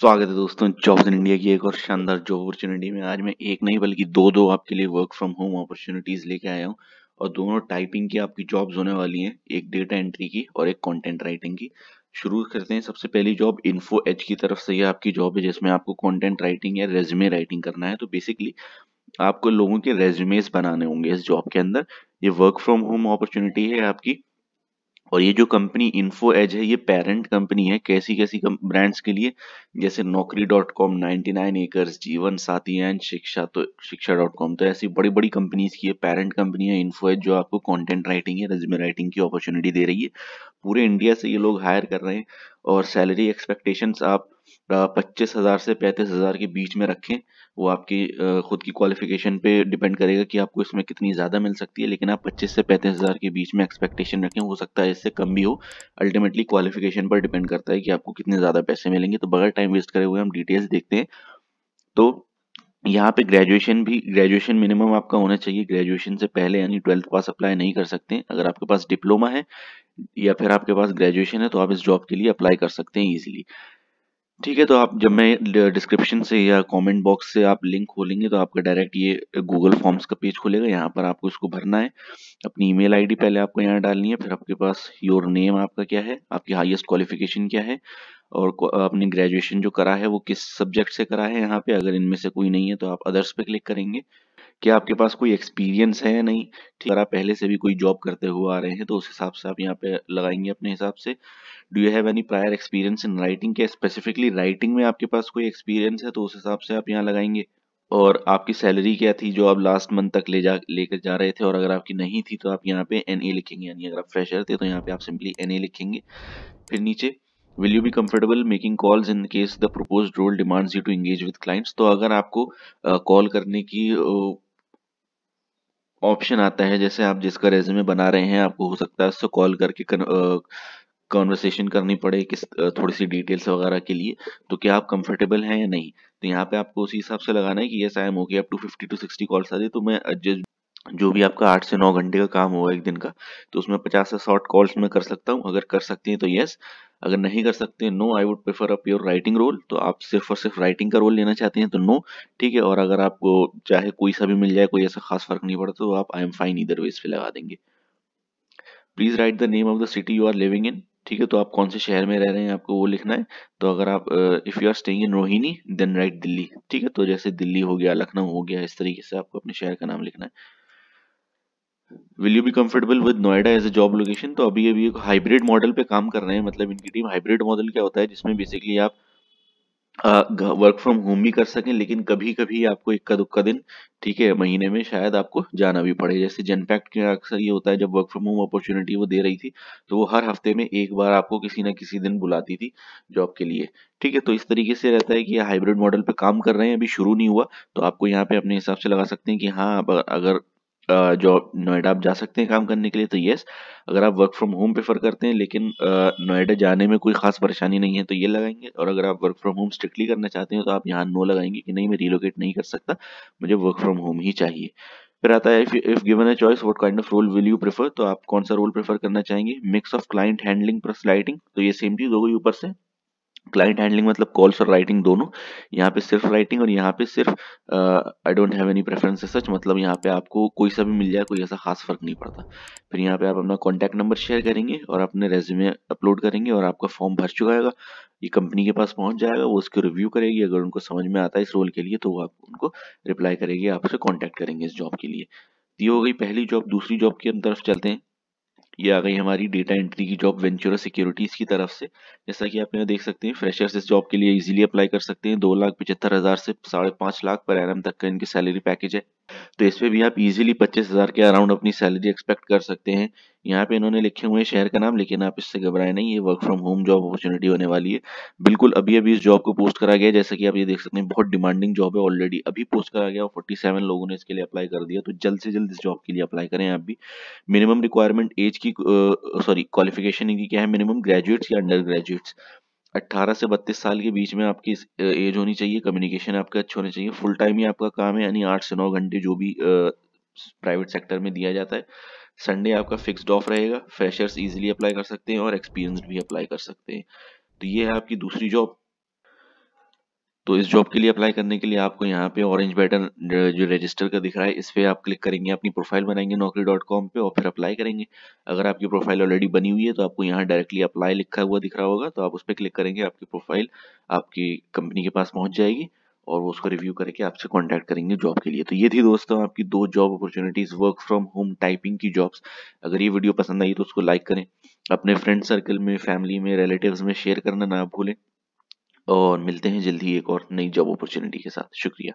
स्वागत है दोस्तों जॉब्स इन इंडिया की एक और शानदार जॉब अपॉर्चुनिटी में। आज मैं एक नहीं बल्कि दो आपके लिए वर्क फ्रॉम होम अपॉर्चुनिटीज लेके आया हूँ और दोनों टाइपिंग की आपकी जॉब्स होने वाली हैं, एक डेटा एंट्री की और एक कंटेंट राइटिंग की। शुरू करते हैं। सबसे पहली जॉब इन्फो एज की तरफ से, ये आपकी जॉब है जिसमें आपको कंटेंट राइटिंग या रेज्यूमे राइटिंग करना है। तो बेसिकली आपको लोगों के रेज्यूमेस बनाने होंगे इस जॉब के अंदर। ये वर्क फ्रॉम होम अपॉर्चुनिटी है आपकी। और ये जो कंपनी इन्फो एज है ये पेरेंट कंपनी है कैसी कैसी ब्रांड्स के लिए, जैसे नौकरी.com, 99 एकर्स, जीवन साथी एंड शिक्षा.com। तो ऐसी बड़ी बड़ी कंपनीज की ये पेरेंट कंपनी है इन्फो एज, जो आपको कंटेंट राइटिंग या रेज्यूमे राइटिंग की अपॉर्चुनिटी दे रही है। पूरे इंडिया से ये लोग हायर कर रहे हैं और सैलरी एक्सपेक्टेशंस आप 25,000 से 35,000 के बीच में रखें। वो आपकी खुद की क्वालिफिकेशन पे डिपेंड करेगा कि आपको इसमें कितनी ज़्यादा मिल सकती है, लेकिन आप 25 से 35,000 के बीच में एक्सपेक्टेशन रखें। हो सकता है इससे कम भी हो। अल्टीमेटली क्वालिफिकेशन पर डिपेंड करता है कि आपको कितने ज़्यादा पैसे मिलेंगे। तो बगैर टाइम वेस्ट करे हुए हम डिटेल्स देखते हैं। तो यहाँ पे ग्रेजुएशन मिनिमम आपका होना चाहिए। ग्रेजुएशन से पहले यानी 12th पास अप्लाई नहीं कर सकते। अगर आपके पास डिप्लोमा है या फिर आपके पास ग्रेजुएशन है तो आप इस जॉब के लिए अप्लाई कर सकते हैं इजीली। ठीक है, तो आप जब मैं डिस्क्रिप्शन से या कमेंट बॉक्स से आप लिंक खोलेंगे तो आपका डायरेक्ट ये गूगल फॉर्म्स का पेज खुलेगा। यहाँ पर आपको इसको भरना है। अपनी ईमेल आईडी पहले आपको यहाँ डालनी है, फिर आपके पास योर नेम आपका क्या है, आपकी हाईएस्ट क्वालिफिकेशन क्या है, और आपने ग्रेजुएशन जो करा है वो किस सब्जेक्ट से करा है। यहाँ पे अगर इनमें से कोई नहीं है तो आप अदर्स पे क्लिक करेंगे कि आपके पास कोई एक्सपीरियंस है या नहीं। ठीक, अगर आप पहले से भी कोई जॉब करते हुए आ रहे हैं तो उस हिसाब से आप यहाँ पे लगाएंगे अपने हिसाब से। Do you have any prior experience in writing, क्या स्पेसिफिकली राइटिंग में आपके पास कोई एक्सपीरियंस है तो उस हिसाब से आप यहाँ लगाएंगे। और आपकी सैलरी क्या थी जो आप लास्ट मंथ तक लेकर जा रहे थे, और अगर आपकी नहीं थी तो आप यहाँ पे एनए लिखेंगे, यानी अगर आप फ्रेशर थे तो यहाँ पे आप सिंपली एनए लिखेंगे। फिर नीचे will you be comfortable making calls in case the proposed role demands you to engage with clients. तो अगर आपको कॉल करने की ऑप्शन आता है, जैसे आप जिसका रेज्यूमे बना रहे हैं आपको हो सकता है उससे कॉल करके कॉन्वर्सेशन करनी पड़े किस थोड़ी सी डिटेल्स वगैरह के लिए, तो क्या आप कंफर्टेबल हैं या नहीं। तो यहाँ पे आपको उसी हिसाब से लगाना है कि yes I am okay up to 50 to 60 calls आ जाए। तो मैं जो भी आपका 8 से 9 घंटे का काम होगा एक दिन का, तो उसमें 50 से 60 कॉल्स मैं कर सकता हूँ। अगर कर सकते हैं तो यस, अगर नहीं कर सकते no, I would prefer a pure writing role. तो आप सिर्फ और सिर्फ राइटिंग का रोल लेना चाहते हैं तो नो। ठीक है, और अगर आपको चाहे कोई सा भी मिल जाए, कोई ऐसा खास फर्क नहीं पड़ता, तो आप आई एम फाइन इधर वेज पे लगा देंगे। Please write the name of the city you are living in. ठीक है, तो आप कौन से शहर में रह रहे हैं आपको वो लिखना है। तो अगर आप if you are staying in Rohini then write Delhi. ठीक है, तो जैसे दिल्ली हो गया, लखनऊ हो गया, इस तरीके से आपको अपने शहर का नाम लिखना है। Will you be comfortable with Noida as a job location. तो अभी अभी एक हाइब्रिड मॉडल पे काम कर रहे हैं, मतलब इनकी टीम। हाइब्रिड मॉडल क्या होता है, जिसमें बेसिकली आप वर्क फ्रॉम होम भी कर सकें, लेकिन कभी कभी आपको इक्का दुक्का दिन, ठीक है, महीने में शायद आपको जाना भी पड़े। जैसे जनपैक्ट के अक्सर ये होता है, जब वर्क फ्रॉम होम अपॉर्चुनिटी वो दे रही थी तो वो हर हफ्ते में एक बार आपको किसी ना किसी दिन बुलाती थी जॉब के लिए। ठीक है, तो इस तरीके से रहता है कि ये हाइब्रिड मॉडल पे काम कर रहे हैं, अभी शुरू नहीं हुआ। तो आपको यहाँ पे अपने हिसाब से लगा सकते हैं कि हाँ, आप अगर जॉब नोएडा आप जा सकते हैं काम करने के लिए तो यस। अगर आप वर्क फ्रॉम होम प्रेफर करते हैं लेकिन नोएडा जाने में कोई खास परेशानी नहीं है तो ये लगाएंगे। और अगर आप वर्क फ्रॉम होम स्ट्रिक्टली करना चाहते हैं तो आप यहाँ नो लगाएंगे कि नहीं, मैं रिलोकेट नहीं कर सकता, मुझे वर्क फ्रॉम होम ही चाहिए। फिर आता है if given a choice what kind of role will you prefer. तो आप कौन सा रोल प्रेफर करना चाहेंगे। Mix of client handling plus writing, तो ये सेम चीज हो गई ऊपर से। क्लाइंट हैंडलिंग मतलब कॉल्स और राइटिंग दोनों। यहाँ पे सिर्फ राइटिंग और यहाँ पे सिर्फ I don't have any preference such, मतलब यहाँ पे आपको कोई सा भी मिल जाए, कोई ऐसा खास फर्क नहीं पड़ता। फिर यहाँ पे आप अपना कॉन्टैक्ट नंबर शेयर करेंगे और अपने रेज्यूमे अपलोड करेंगे और आपका फॉर्म भर चुका है, ये कंपनी के पास पहुंच जाएगा। वो उसको रिव्यू करेगी, अगर उनको समझ में आता है इस रोल के लिए तो वो आप उनको रिप्लाई करेगी, आपसे कॉन्टैक्ट करेंगे इस जॉब के लिए। तो ये हो गई पहली जॉब। दूसरी जॉब की तरफ चलते हैं। ये आ गई हमारी डेटा एंट्री की जॉब वेंचुरा सिक्योरिटीज की तरफ से। जैसा कि आप यहाँ देख सकते हैं, फ्रेशर्स इस जॉब के लिए इजीली अप्लाई कर सकते हैं। 2,75,000 से 5.5 लाख पर एनम तक का इनकी सैलरी पैकेज है। तो इस पे भी आप इजीली 25,000 के अराउंड अपनी सैलरी एक्सपेक्ट कर सकते हैं। यहाँ पे इन्होंने लिखे हुए हैं शहर का नाम, लेकिन आप इससे घबराए नहीं, ये work from home job opportunity होने वाली है। बिल्कुल अभी अभी इस जॉब को पोस्ट करा गया है, जैसा कि आप ये देख सकते हैं, बहुत डिमांडिंग जॉब है। ऑलरेडी अभी पोस्ट करा गया और 47 लोगों ने इसके लिए अप्लाई कर दिया। तो जल्द से जल्द इस जॉब के लिए अप्लाई करें आप भी। मिनिमम रिक्वायरमेंट एज की, सॉरी क्वालिफिकेशन इनकी क्या है, मिनिमम ग्रेजुएट्स या अंडर ग्रेजुएट्स। 18 से 32 साल के बीच में आपकी एज होनी चाहिए। कम्युनिकेशन आपका अच्छा होना चाहिए। फुल टाइम ही आपका काम है, यानी 8 से 9 घंटे जो भी प्राइवेट सेक्टर में दिया जाता है। संडे आपका फिक्स्ड ऑफ रहेगा। फ्रेशर्स इजीली अप्लाई कर सकते हैं और एक्सपीरियंस्ड भी अप्लाई कर सकते हैं। तो ये है आपकी दूसरी जॉब। तो इस जॉब के लिए अप्लाई करने के लिए आपको यहाँ पे ऑरेंज बटन जो रजिस्टर का दिख रहा है इस पे आप क्लिक करेंगे, अपनी प्रोफाइल बनाएंगे naukri.com पे और फिर अप्लाई करेंगे। अगर आपकी प्रोफाइल ऑलरेडी बनी हुई है तो आपको यहाँ डायरेक्टली अप्लाई लिखा हुआ दिख रहा होगा, तो आप उस पर क्लिक करेंगे, आपकी प्रोफाइल आपकी कंपनी के पास पहुंच जाएगी और वो उसको रिव्यू करके आपसे कांटेक्ट करेंगे जॉब के लिए। तो ये थी दोस्तों आपकी 2 job opportunities, work from home typing की जॉब्स। अगर ये वीडियो पसंद आई तो उसको लाइक करें, अपने फ्रेंड सर्कल में, फैमिली में, रिलेटिव्स में शेयर करना ना भूलें और मिलते हैं जल्द ही एक और नई जॉब अपॉर्चुनिटी के साथ। शुक्रिया।